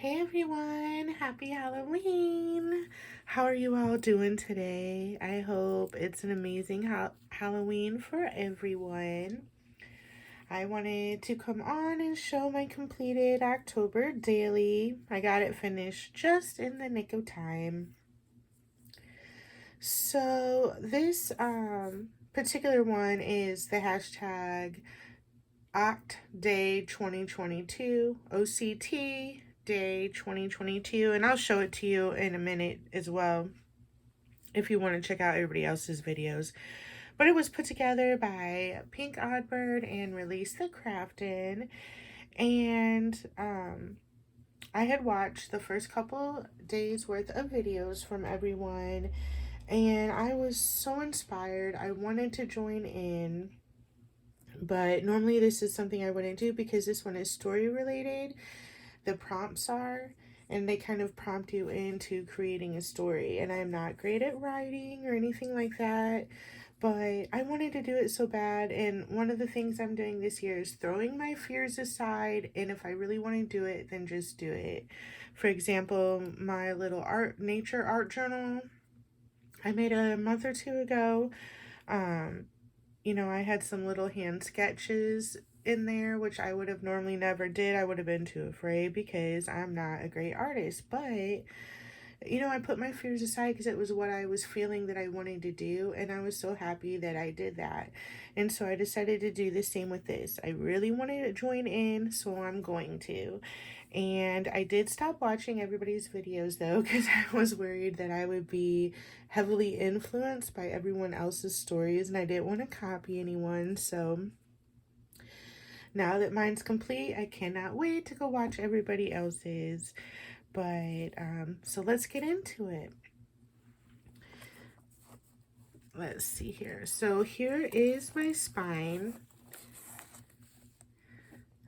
Hey everyone, happy Halloween! How are you all doing today? I hope it's an amazing Halloween for everyone. I wanted to come on and show my completed October daily. I got it finished just in the nick of time. So this particular one is the hashtag OCT2022, OCT Day 2022, and I'll show it to you in a minute as well if you want to check out everybody else's videos. But it was put together by Pink Oddbird and Release the Crafton, and I had watched the first couple days worth of videos from everyone, and I was so inspired. I wanted to join in, but normally this is something I wouldn't do because this one is story related. The prompts are, and they kind of prompt you into creating a story, and I'm not great at writing or anything like that, but I wanted to do it so bad. And one of the things I'm doing this year is throwing my fears aside, and if I really want to do it, then just do it. For example, my little nature art journal I made a month or two ago. I had some little hand sketches in there, which I would have normally never did. I would have been too afraid because I'm not a great artist. But, I put my fears aside because it was what I was feeling that I wanted to do. And I was so happy that I did that. And so I decided to do the same with this. I really wanted to join in, so I'm going to. And I did stop watching everybody's videos though, because I was worried that I would be heavily influenced by everyone else's stories, and I didn't want to copy anyone. So now that mine's complete, I cannot wait to go watch everybody else's. But so let's get into it. Let's see here. So here is my spine.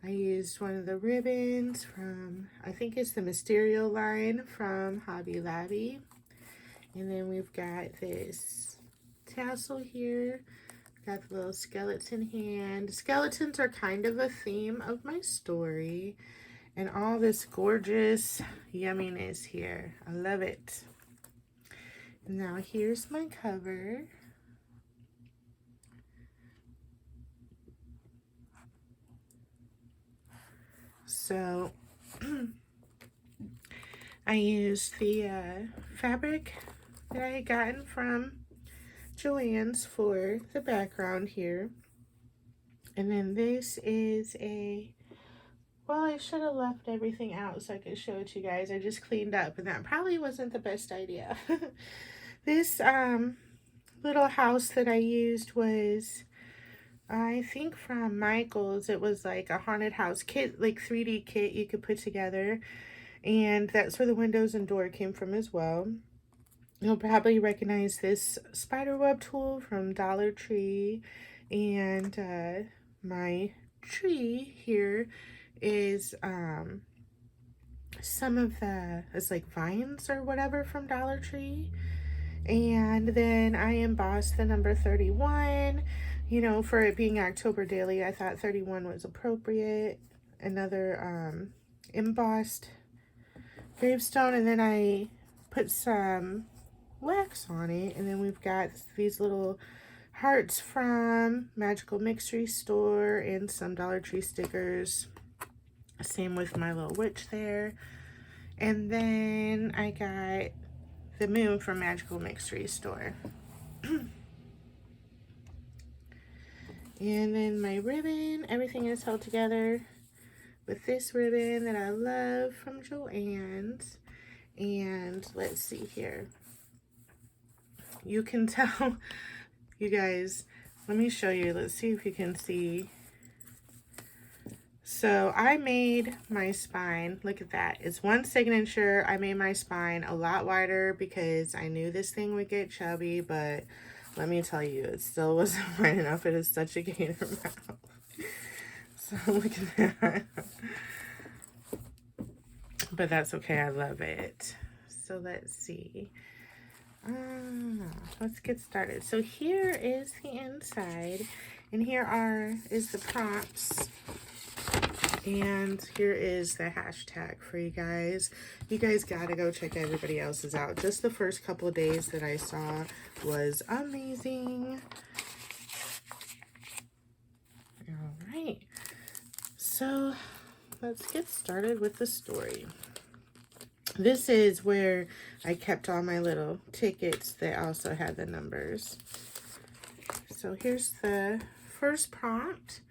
I used one of the ribbons from, I think it's the Mysterio line from Hobby Lobby. And then we've got this tassel here. Got the little skeleton hand. Skeletons are kind of a theme of my story. And all this gorgeous yumminess here. I love it. Now here's my cover. So I used the fabric that I had gotten from Joann's for the background here. And then this is well, I should have left everything out so I could show it to you guys. I just cleaned up, and that probably wasn't the best idea. This little house that I used was, I think, from Michael's. It was like a haunted house kit, like 3D kit you could put together. And that's where the windows and door came from as well. You'll probably recognize this spiderweb tool from Dollar Tree. And my tree here is some of it's like vines or whatever from Dollar Tree. And then I embossed the number 31. For it being October daily, I thought 31 was appropriate. Another embossed gravestone, and then I put some wax on it. And then we've got these little hearts from Magical Mixery Store and some Dollar Tree stickers. Same with my little witch there. And then I got the moon from Magical Mixery Store. And then my ribbon, everything is held together with this ribbon that I love from Joann's. And let's see here. You can tell, you guys, let me show you. Let's see if you can see. So I made my spine, look at that. It's one signature. I made my spine a lot wider because I knew this thing would get chubby, but let me tell you, it still wasn't wide enough. It is such a gator mouth. So look at that. But that's okay, I love it. So let's see. Let's get started. So here is the inside, and here is the prompts And here is the hashtag for you guys. You guys gotta go check everybody else's out. Just the first couple of days that I saw was amazing. All right. So let's get started with the story. This is where I kept all my little tickets that also had the numbers. So here's the first prompt,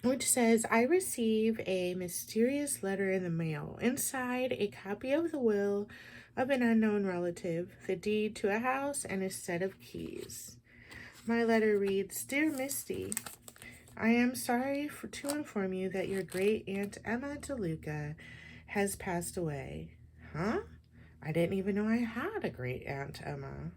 which says, I receive a mysterious letter in the mail. Inside, a copy of the will of an unknown relative, the deed to a house, and a set of keys. My letter reads, Dear Misty, I am sorry to inform you that your great aunt Emma DeLuca has passed away. Huh? I didn't even know I had a great aunt Emma.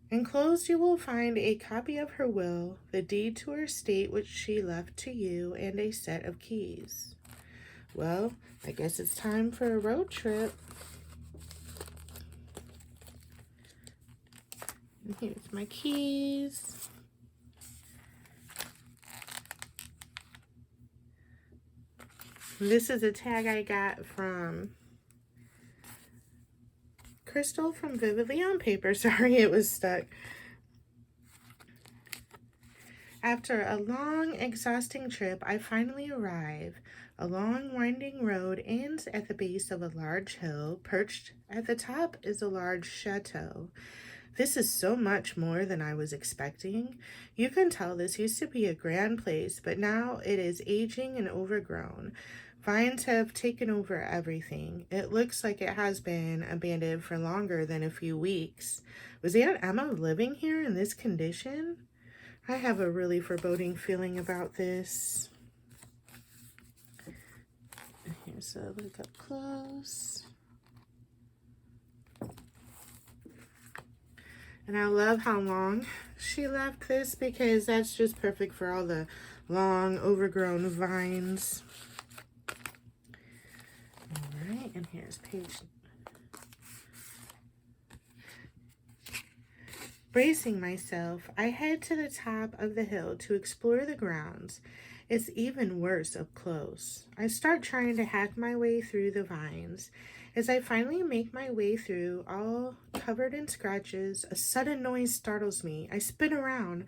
Enclosed you will find a copy of her will, the deed to her estate which she left to you, and a set of keys. Well, I guess it's time for a road trip. And here's my keys. This is a tag I got from Crystal from Vividly on Paper. Sorry, it was stuck. After a long, exhausting trip, I finally arrive. A long, winding road ends at the base of a large hill. Perched at the top is a large chateau. This is so much more than I was expecting. You can tell this used to be a grand place, but now it is aging and overgrown. Vines have taken over everything. It looks like it has been abandoned for longer than a few weeks. Was Aunt Emma living here in this condition? I have a really foreboding feeling about this. Here's a look up close. And I love how long she left this, because that's just perfect for all the long, overgrown vines. All right, and here's page. Bracing myself, I head to the top of the hill to explore the grounds. It's even worse up close. I start trying to hack my way through the vines. As I finally make my way through, all covered in scratches, a sudden noise startles me. I spin around,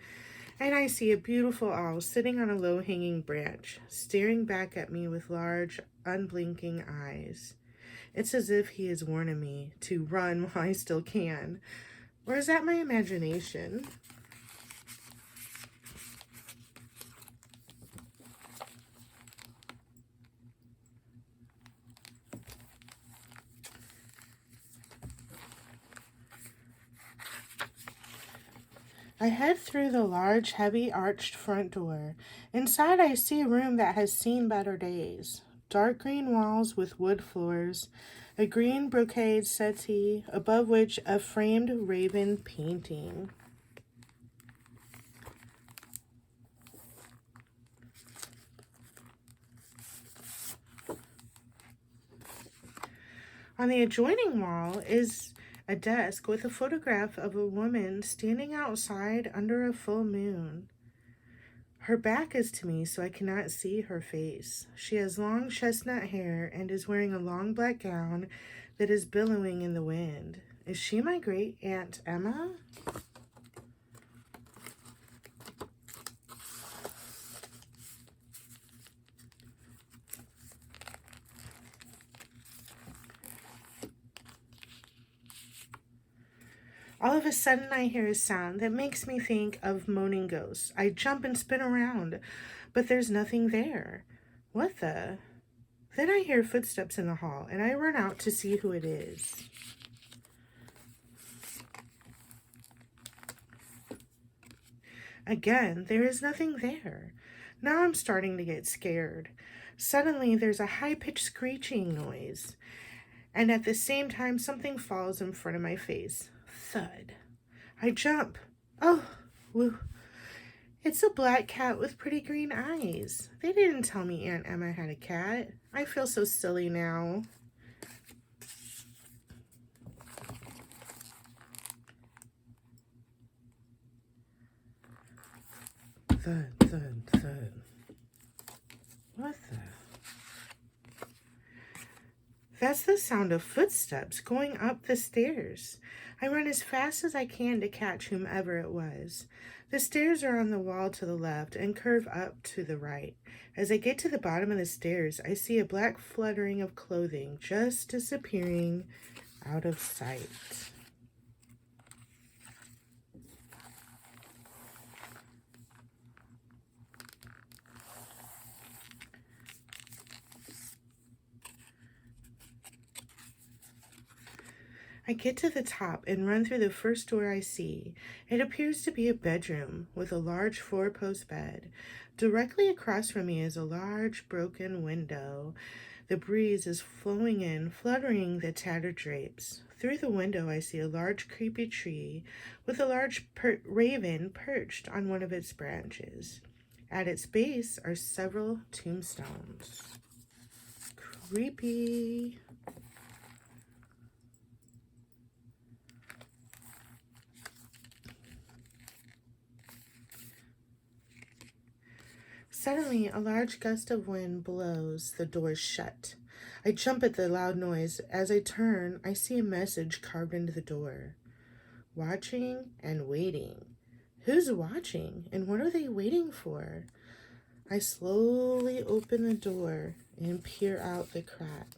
and I see a beautiful owl sitting on a low-hanging branch, staring back at me with large, unblinking eyes. It's as if he is warning me to run while I still can. Or is that my imagination? I head through the large, heavy, arched front door. Inside, I see a room that has seen better days. Dark green walls with wood floors, a green brocade settee, above which a framed raven painting. On the adjoining wall is a desk with a photograph of a woman standing outside under a full moon. Her back is to me, so I cannot see her face. She has long chestnut hair and is wearing a long black gown that is billowing in the wind. Is she my great Aunt Emma? All of a sudden, I hear a sound that makes me think of moaning ghosts. I jump and spin around, but there's nothing there. What the? Then I hear footsteps in the hall, and I run out to see who it is. Again, there is nothing there. Now I'm starting to get scared. Suddenly, there's a high-pitched screeching noise, and at the same time, something falls in front of my face. Thud. I jump. Oh, woo. It's a black cat with pretty green eyes. They didn't tell me Aunt Emma had a cat. I feel so silly now. thud, thud, thud. What the? That's the sound of footsteps going up the stairs. I run as fast as I can to catch whomever it was. The stairs are on the wall to the left and curve up to the right. As I get to the bottom of the stairs, I see a black fluttering of clothing just disappearing out of sight. I get to the top and run through the first door I see. It appears to be a bedroom with a large four-post bed. Directly across from me is a large broken window. The breeze is flowing in, fluttering the tattered drapes. Through the window I see a large creepy tree with a large raven perched on one of its branches. At its base are several tombstones. Creepy. Suddenly, a large gust of wind blows the door shut. I jump at the loud noise. As I turn, I see a message carved into the door. Watching and waiting. Who's watching, and what are they waiting for? I slowly open the door and peer out the crack.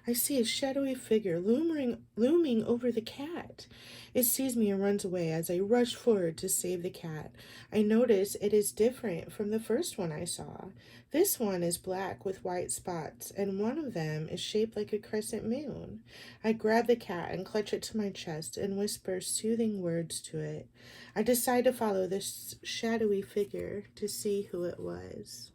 I see a shadowy figure looming over the cat. It sees me and runs away as I rush forward to save the cat. I notice it is different from the first one I saw. This one is black with white spots, and one of them is shaped like a crescent moon. I grab the cat and clutch it to my chest and whisper soothing words to it. I decide to follow this shadowy figure to see who it was.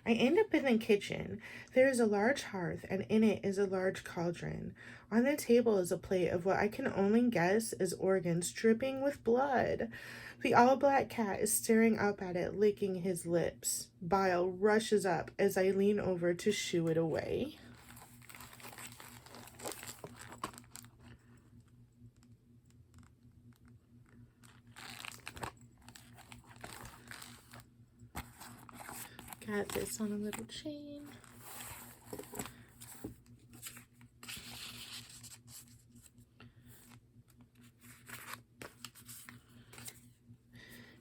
I end up in the kitchen. There is a large hearth, and in it is a large cauldron. On the table is a plate of what I can only guess is organs dripping with blood. The all-black cat is staring up at it, licking his lips. Bile rushes up as I lean over to shoo it away. Got this on a little chain.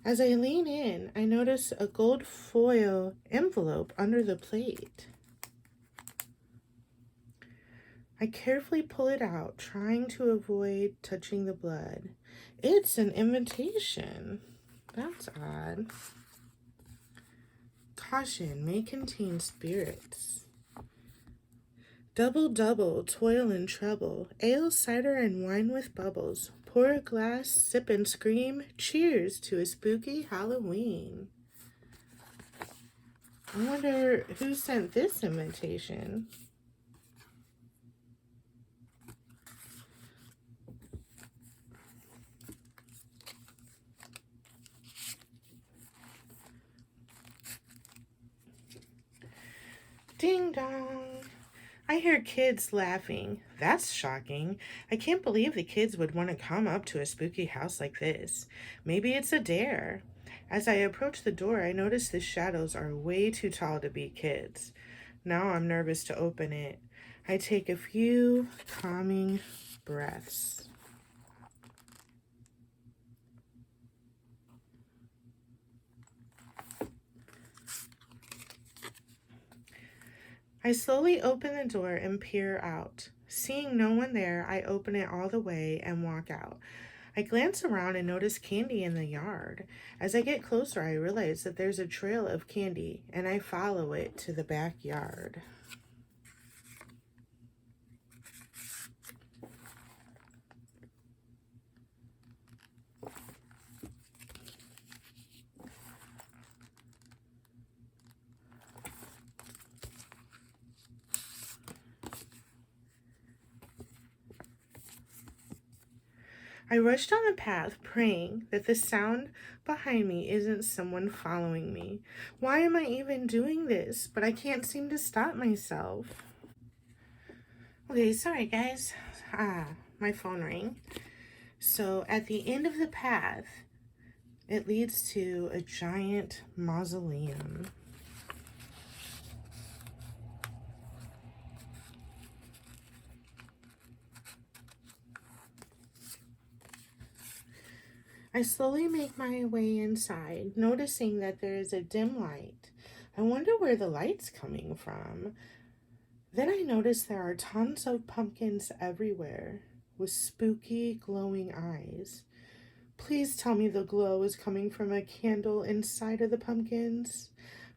As I lean in, I notice a gold foil envelope under the plate. I carefully pull it out, trying to avoid touching the blood. It's an invitation. That's odd. Caution, may contain spirits. Double, double, toil and trouble. Ale, cider, and wine with bubbles. Pour a glass, sip and scream. Cheers to a spooky Halloween. I wonder who sent this invitation. Ding dong. I hear kids laughing. That's shocking. I can't believe the kids would want to come up to a spooky house like this. Maybe it's a dare. As I approach the door, I notice the shadows are way too tall to be kids. Now I'm nervous to open it. I take a few calming breaths. I slowly open the door and peer out. Seeing no one there, I open it all the way and walk out. I glance around and notice Candy in the yard. As I get closer, I realize that there's a trail of Candy, and I follow it to the backyard. I rush down the path, praying that the sound behind me isn't someone following me. Why am I even doing this? But I can't seem to stop myself. Okay, sorry guys. My phone rang. So at the end of the path, it leads to a giant mausoleum. I slowly make my way inside, noticing that there is a dim light. I wonder where the light's coming from. Then I notice there are tons of pumpkins everywhere with spooky, glowing eyes. Please tell me the glow is coming from a candle inside of the pumpkins.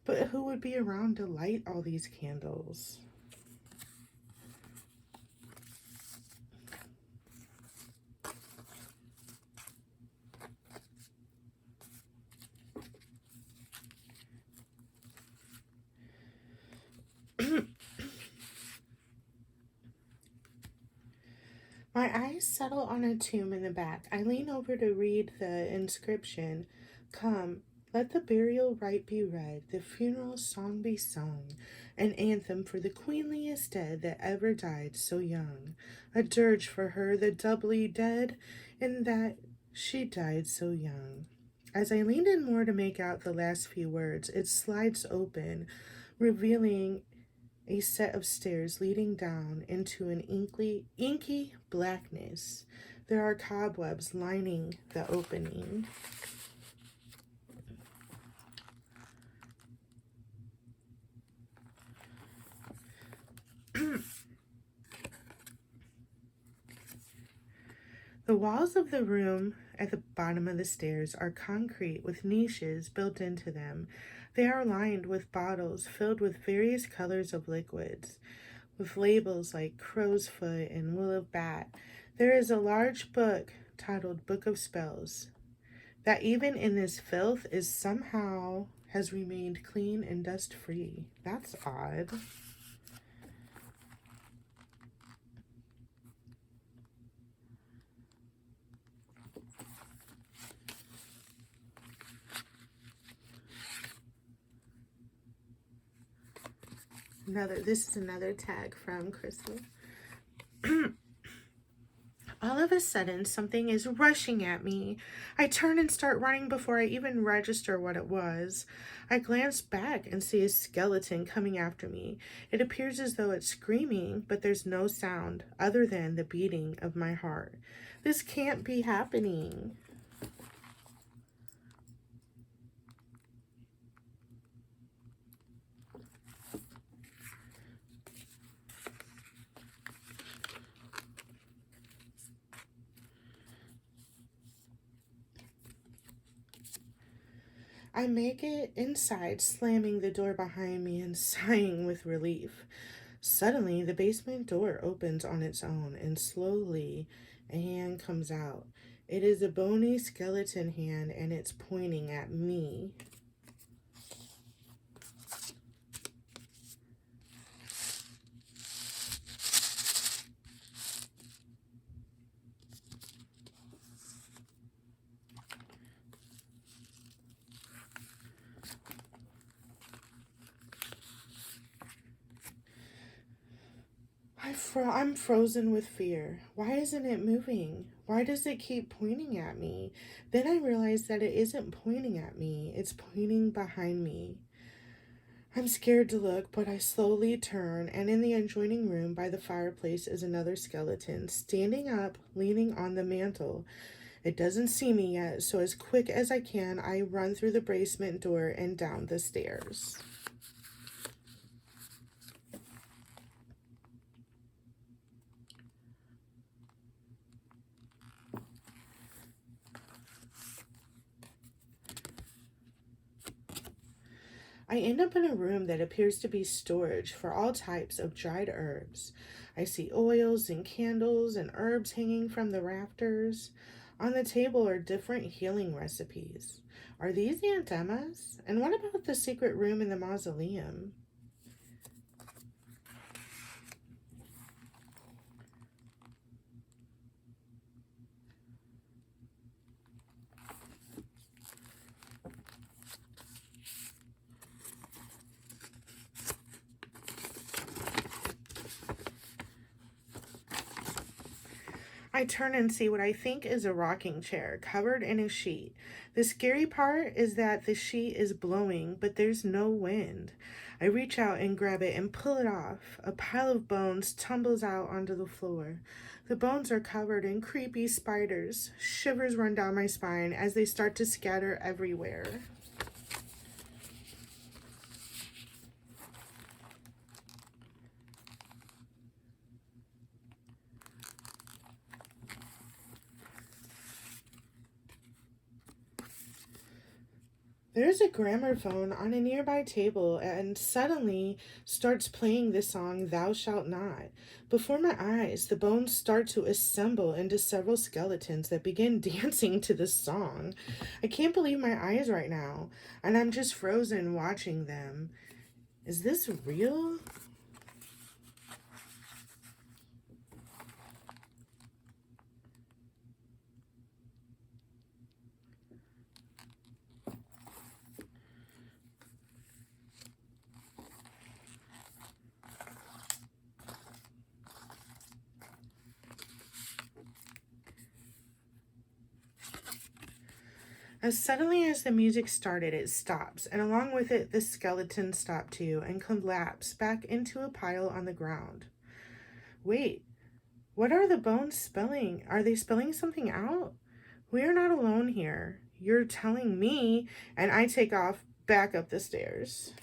But who would be around to light all these candles? My eyes settle on a tomb in the back. I lean over to read the inscription. Come, let the burial rite be read, the funeral song be sung, an anthem for the queenliest dead that ever died so young, a dirge for her the doubly dead, in that she died so young. As I leaned in more to make out the last few words, it slides open, revealing a set of stairs leading down into an inky blackness. There are cobwebs lining the opening. The walls of the room at the bottom of the stairs are concrete with niches built into them. They are lined with bottles filled with various colors of liquids, with labels like crow's foot and will of bat. There is a large book titled Book of Spells that even in this filth is somehow has remained clean and dust free. That's odd. This is another tag from Crystal. All of a sudden, something is rushing at me. I turn and start running before I even register what it was. I glance back and see a skeleton coming after me. It appears as though it's screaming, but there's no sound other than the beating of my heart. This can't be happening. I make it inside, slamming the door behind me and sighing with relief. Suddenly, the basement door opens on its own, and slowly a hand comes out. It is a bony skeleton hand, and it's pointing at me. I'm frozen with fear. Why isn't it moving? Why does it keep pointing at me? Then I realize that it isn't pointing at me, it's pointing behind me. I'm scared to look, but I slowly turn, and in the adjoining room by the fireplace is another skeleton, standing up, leaning on the mantle. It doesn't see me yet, so as quick as I can, I run through the basement door and down the stairs. I end up in a room that appears to be storage for all types of dried herbs. I see oils and candles and herbs hanging from the rafters. On the table are different healing recipes. Are these Aunt Emma's? And what about the secret room in the mausoleum? I turn and see what I think is a rocking chair covered in a sheet. The scary part is that the sheet is blowing, but there's no wind. I reach out and grab it and pull it off. A pile of bones tumbles out onto the floor. The bones are covered in creepy spiders. Shivers run down my spine as they start to scatter everywhere. There's a gramophone on a nearby table and suddenly starts playing the song Thou Shalt Not. Before my eyes, the bones start to assemble into several skeletons that begin dancing to the song. I can't believe my eyes right now, and I'm just frozen watching them. Is this real? As suddenly as the music started, it stops, and along with it, the skeletons stop too and collapse back into a pile on the ground. Wait, what are the bones spelling? Are they spelling something out? We are not alone here. You're telling me, and I take off back up the stairs.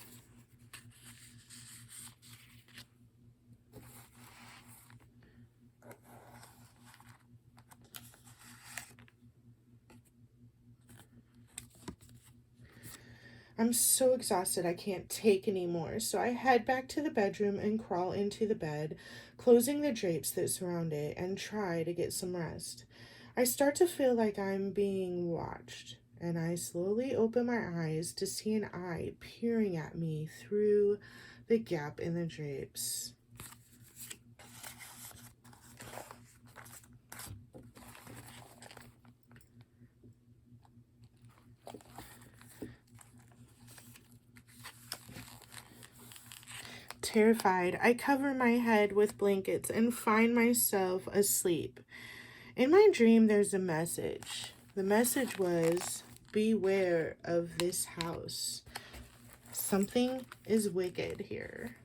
I'm so exhausted I can't take anymore, so I head back to the bedroom and crawl into the bed, closing the drapes that surround it, and try to get some rest. I start to feel like I'm being watched, and I slowly open my eyes to see an eye peering at me through the gap in the drapes. Terrified, I cover my head with blankets and find myself asleep. In my dream, there's a message. The message was, beware of this house. Something is wicked here.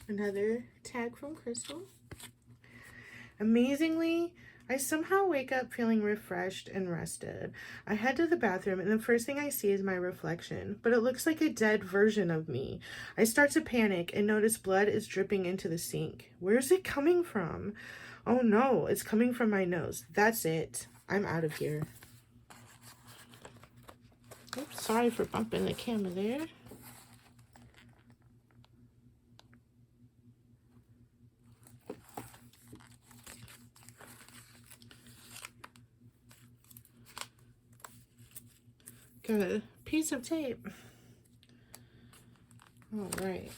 Another tag from Crystal. Amazingly, I somehow wake up feeling refreshed and rested. I head to the bathroom, and the first thing I see is my reflection, but it looks like a dead version of me. I start to panic and notice blood is dripping into the sink. Where's it coming from? Oh no, it's coming from my nose. That's it. I'm out of here. Oops, sorry for bumping the camera there. Got a piece of tape. All right.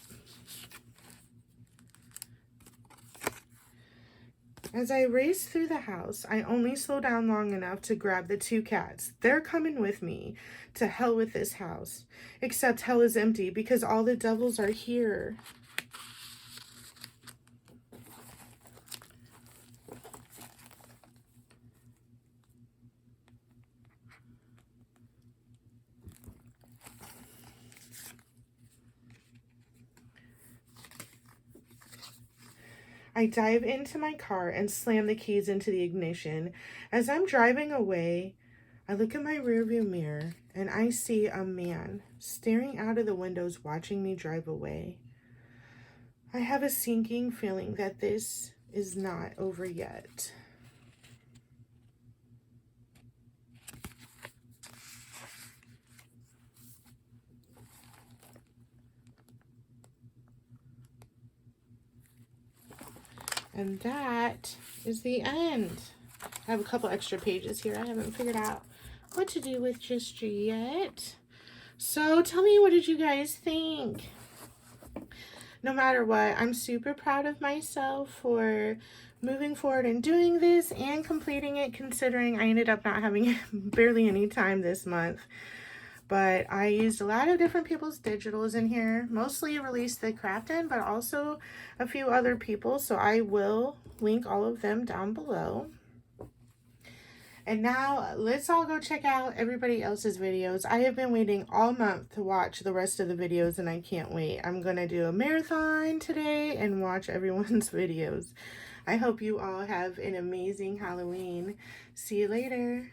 As I race through the house, I only slow down long enough to grab the two cats. They're coming with me. To hell with this house. Except hell is empty because all the devils are here. I dive into my car and slam the keys into the ignition. As I'm driving away, I look in my rearview mirror and I see a man staring out of the windows watching me drive away. I have a sinking feeling that this is not over yet. And that is the end. I have a couple extra pages here I haven't figured out what to do with just yet. So tell me, what did you guys think? No matter what, I'm super proud of myself for moving forward and doing this and completing it, considering I ended up not having barely any time this month. but I used a lot of different people's digitals in here, mostly Release the Craftin, but also a few other people, so I will link all of them down below. And now let's all go check out everybody else's videos. I have been waiting all month to watch the rest of the videos, and I can't wait. I'm going to do a marathon today and watch everyone's videos. I hope you all have an amazing Halloween. See you later.